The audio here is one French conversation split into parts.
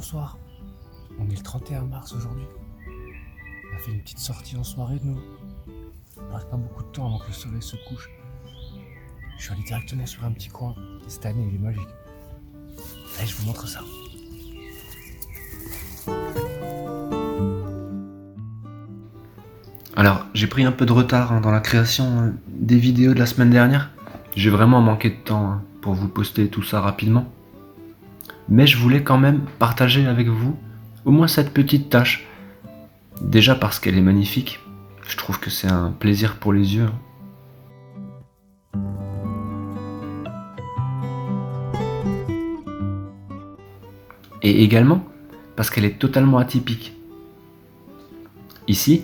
bonsoir. On est le 31 mars aujourd'hui. On a fait une petite sortie en soirée, nous. Il ne reste pas beaucoup de temps avant que le soleil se couche. Je suis allé directement sur un petit coin. Et cette année, il est magique. Allez, je vous montre ça. Alors, j'ai pris un peu de retard dans la création des vidéos de la semaine dernière. J'ai vraiment manqué de temps pour vous poster tout ça rapidement. Mais je voulais quand même partager avec vous au moins cette petite tâche. Déjà parce qu'elle est magnifique. Je trouve que c'est un plaisir pour les yeux. Et également parce qu'elle est totalement atypique. Ici,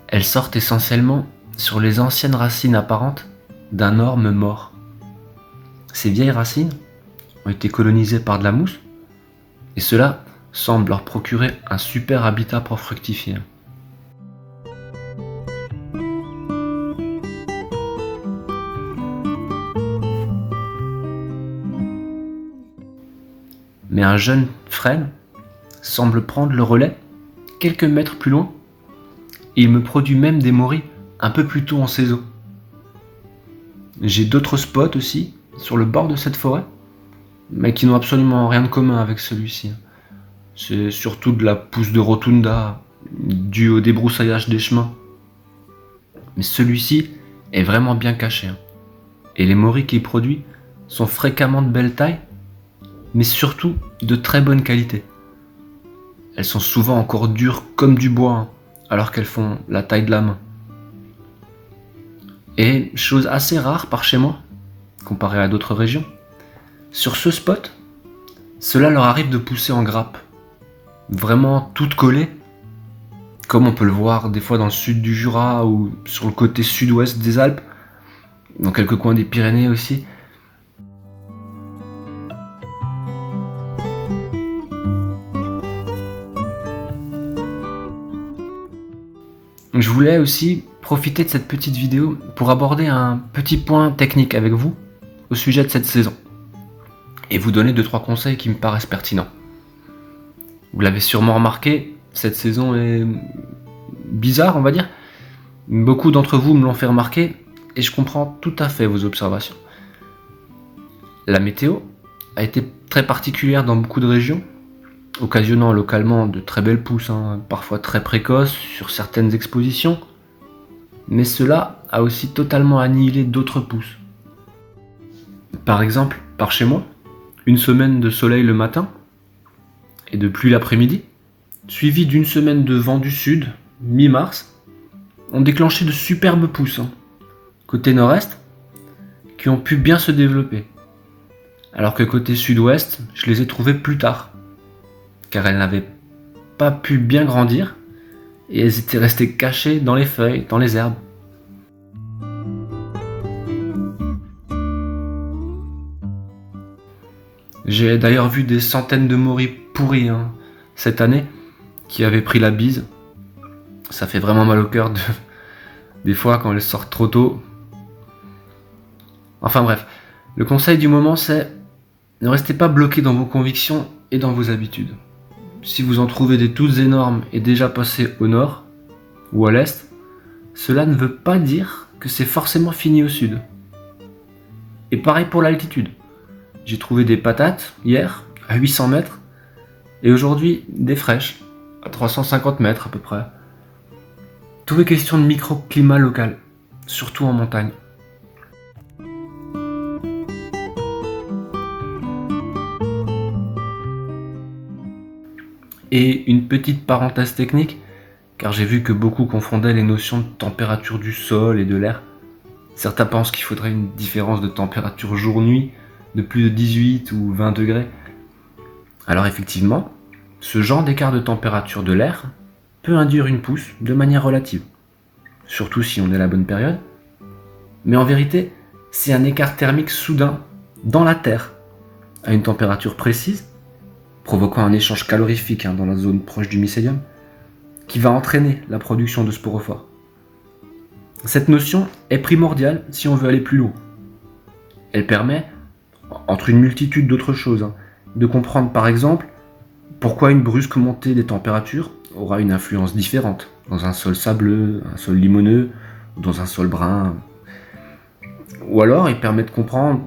elles sortent essentiellement sur les anciennes racines apparentes d'un orme mort. Ces vieilles racines ont été colonisées par de la mousse et cela semble leur procurer un super habitat pour fructifier. Mais un jeune frêne semble prendre le relais quelques mètres plus loin et il me produit même des morilles un peu plus tôt en saison. J'ai d'autres spots aussi sur le bord de cette forêt, mais qui n'ont absolument rien de commun avec celui-ci. C'est surtout de la pousse de rotunda due au débroussaillage des chemins. Mais celui-ci est vraiment bien caché. Et les morilles qu'il produit sont fréquemment de belle taille, mais surtout de très bonne qualité. Elles sont souvent encore dures comme du bois, alors qu'elles font la taille de la main. Et chose assez rare par chez moi, comparé à d'autres régions, sur ce spot, cela leur arrive de pousser en grappe, vraiment toutes collées, comme on peut le voir des fois dans le sud du Jura ou sur le côté sud-ouest des Alpes, dans quelques coins des Pyrénées aussi. Je voulais aussi profiter de cette petite vidéo pour aborder un petit point technique avec vous au sujet de cette saison et vous donner 2-3 conseils qui me paraissent pertinents. Vous l'avez sûrement remarqué, cette saison est bizarre, on va dire. Beaucoup d'entre vous me l'ont fait remarquer et je comprends tout à fait vos observations. La météo a été très particulière dans beaucoup de régions, occasionnant localement de très belles pousses, parfois très précoces sur certaines expositions, mais cela a aussi totalement annihilé d'autres pousses. Par exemple, par chez moi, une semaine de soleil le matin et de pluie l'après-midi, suivie d'une semaine de vent du sud, mi-mars, ont déclenché de superbes pousses, côté nord-est, qui ont pu bien se développer, alors que côté sud-ouest, je les ai trouvées plus tard, car elles n'avaient pas pu bien grandir et elles étaient restées cachées dans les feuilles, dans les herbes. J'ai d'ailleurs vu des centaines de morilles pourries cette année qui avaient pris la bise. Ça fait vraiment mal au cœur des fois quand elles sortent trop tôt. Enfin bref, le conseil du moment c'est ne restez pas bloqué dans vos convictions et dans vos habitudes. Si vous en trouvez des toutes énormes et déjà passées au nord ou à l'est, cela ne veut pas dire que c'est forcément fini au sud. Et pareil pour l'altitude. J'ai trouvé des patates hier à 800 mètres et aujourd'hui des fraîches à 350 mètres à peu près. Tout est question de microclimat local, surtout en montagne. Et une petite parenthèse technique, car j'ai vu que beaucoup confondaient les notions de température du sol et de l'air. Certains pensent qu'il faudrait une différence de température jour-nuit de plus de 18 ou 20 degrés. Alors effectivement, ce genre d'écart de température de l'air peut induire une pousse de manière relative, surtout si on est à la bonne période. Mais en vérité, c'est un écart thermique soudain dans la Terre, à une température précise, provoquant un échange calorifique dans la zone proche du mycélium, qui va entraîner la production de sporophores. Cette notion est primordiale si on veut aller plus loin. Elle permet, entre une multitude d'autres choses, de comprendre par exemple pourquoi une brusque montée des températures aura une influence différente dans un sol sableux, un sol limoneux, ou dans un sol brun. Ou alors, il permet de comprendre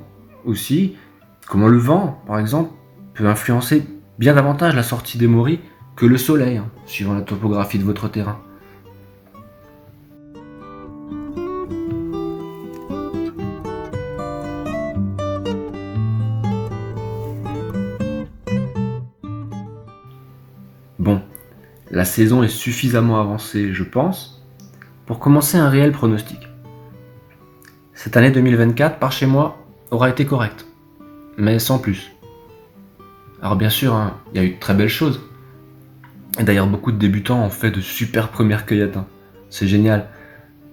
aussi comment le vent, par exemple, peut influencer bien davantage la sortie des morilles que le soleil, suivant la topographie de votre terrain. Bon, la saison est suffisamment avancée, je pense, pour commencer un réel pronostic. Cette année 2024, par chez moi, aura été correcte, mais sans plus. Alors bien sûr, il y a eu de très belles choses. Et d'ailleurs, beaucoup de débutants ont fait de super premières cueillettes. C'est génial,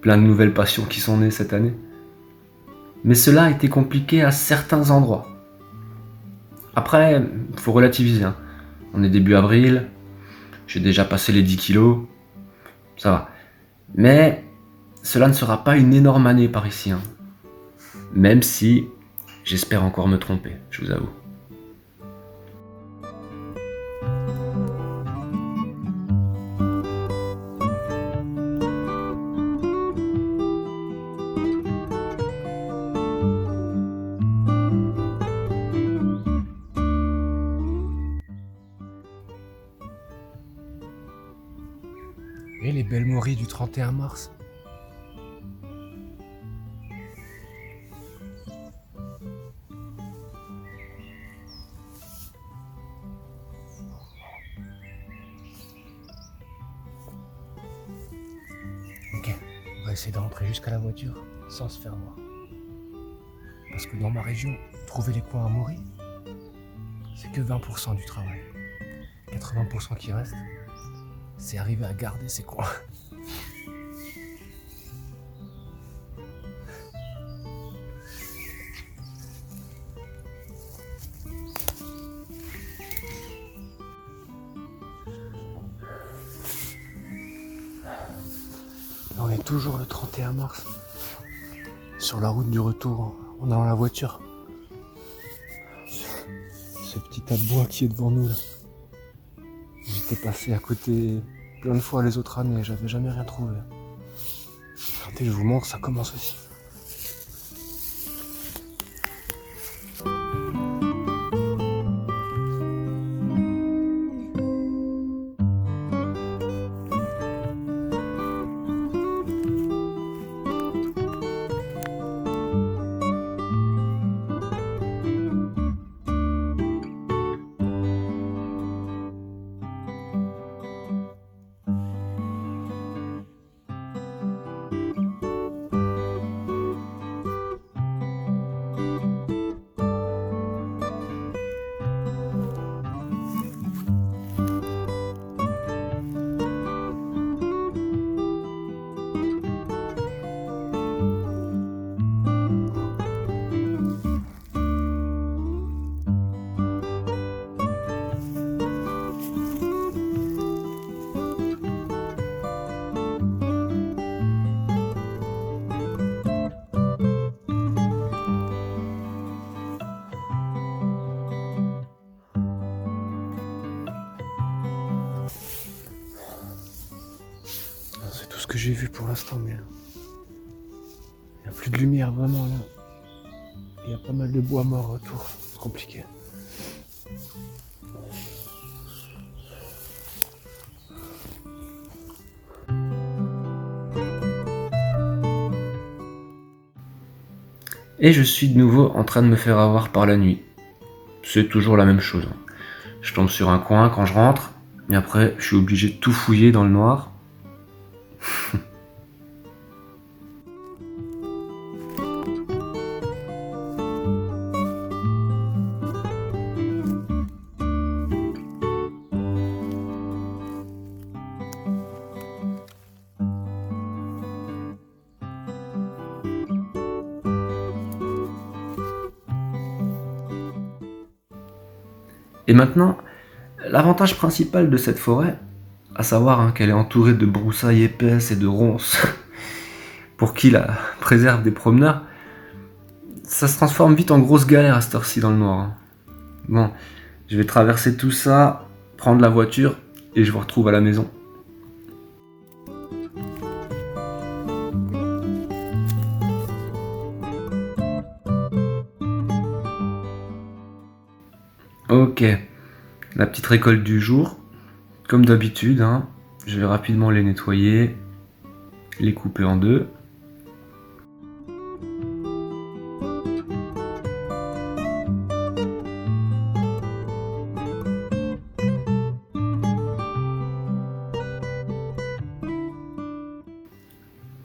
plein de nouvelles passions qui sont nées cette année. Mais cela a été compliqué à certains endroits. Après, il faut relativiser. On est début avril, j'ai déjà passé les 10 kilos, ça va. Mais cela ne sera pas une énorme année par ici. Même si j'espère encore me tromper, je vous avoue. Et les belles morilles du 31 mars. Ok, on va essayer de rentrer jusqu'à la voiture sans se faire voir. Parce que dans ma région, trouver les coins à morilles, c'est que 20% du travail. 80% qui reste, c'est arriver à garder ces coins. On est toujours le 31 mars, sur la route du retour en allant la voiture. Ce petit tas de bois qui est devant nous là. J'étais passé à côté plein de fois les autres années, j'avais jamais rien trouvé. Regardez, je vous montre, ça commence aussi. C'est tout ce que j'ai vu pour l'instant, mais il n'y a plus de lumière vraiment là. Il y a pas mal de bois mort autour, c'est compliqué. Et je suis de nouveau en train de me faire avoir par la nuit. C'est toujours la même chose. Je tombe sur un coin quand je rentre, et après je suis obligé de tout fouiller dans le noir. Et maintenant, l'avantage principal de cette forêt, à savoir qu'elle est entourée de broussailles épaisses et de ronces, pour qui la préserve des promeneurs, ça se transforme vite en grosse galère à cette heure-ci dans le noir. Bon, je vais traverser tout ça, prendre la voiture et je vous retrouve à la maison. Ok, la petite récolte du jour. Comme d'habitude, hein, je vais rapidement les nettoyer, les couper en deux.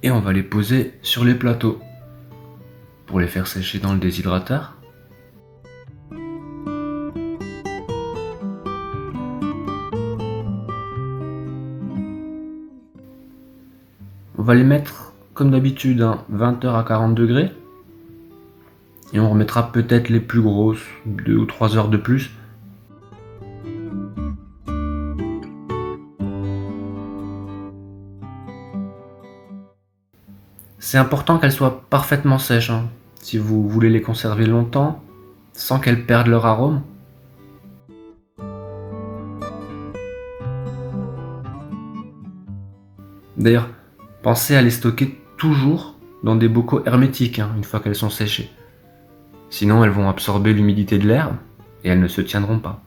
Et on va les poser sur les plateaux pour les faire sécher dans le déshydrateur. On va les mettre comme d'habitude, hein, 20h à 40 degrés. Et on remettra peut-être les plus grosses, 2 ou 3 heures de plus. C'est important qu'elles soient parfaitement sèches, hein, si vous voulez les conserver longtemps, sans qu'elles perdent leur arôme. D'ailleurs, pensez à les stocker toujours dans des bocaux hermétiques, hein, une fois qu'elles sont séchées. Sinon, elles vont absorber l'humidité de l'air et elles ne se tiendront pas.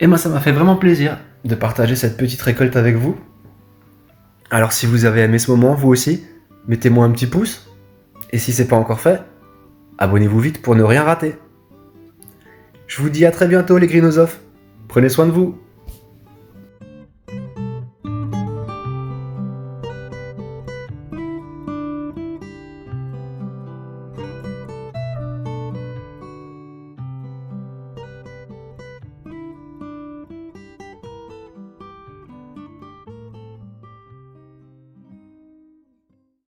Et moi, ça m'a fait vraiment plaisir de partager cette petite récolte avec vous. Alors si vous avez aimé ce moment, vous aussi, mettez-moi un petit pouce. Et si c'est pas encore fait, abonnez-vous vite pour ne rien rater. Je vous dis à très bientôt les Greenosophes. Prenez soin de vous.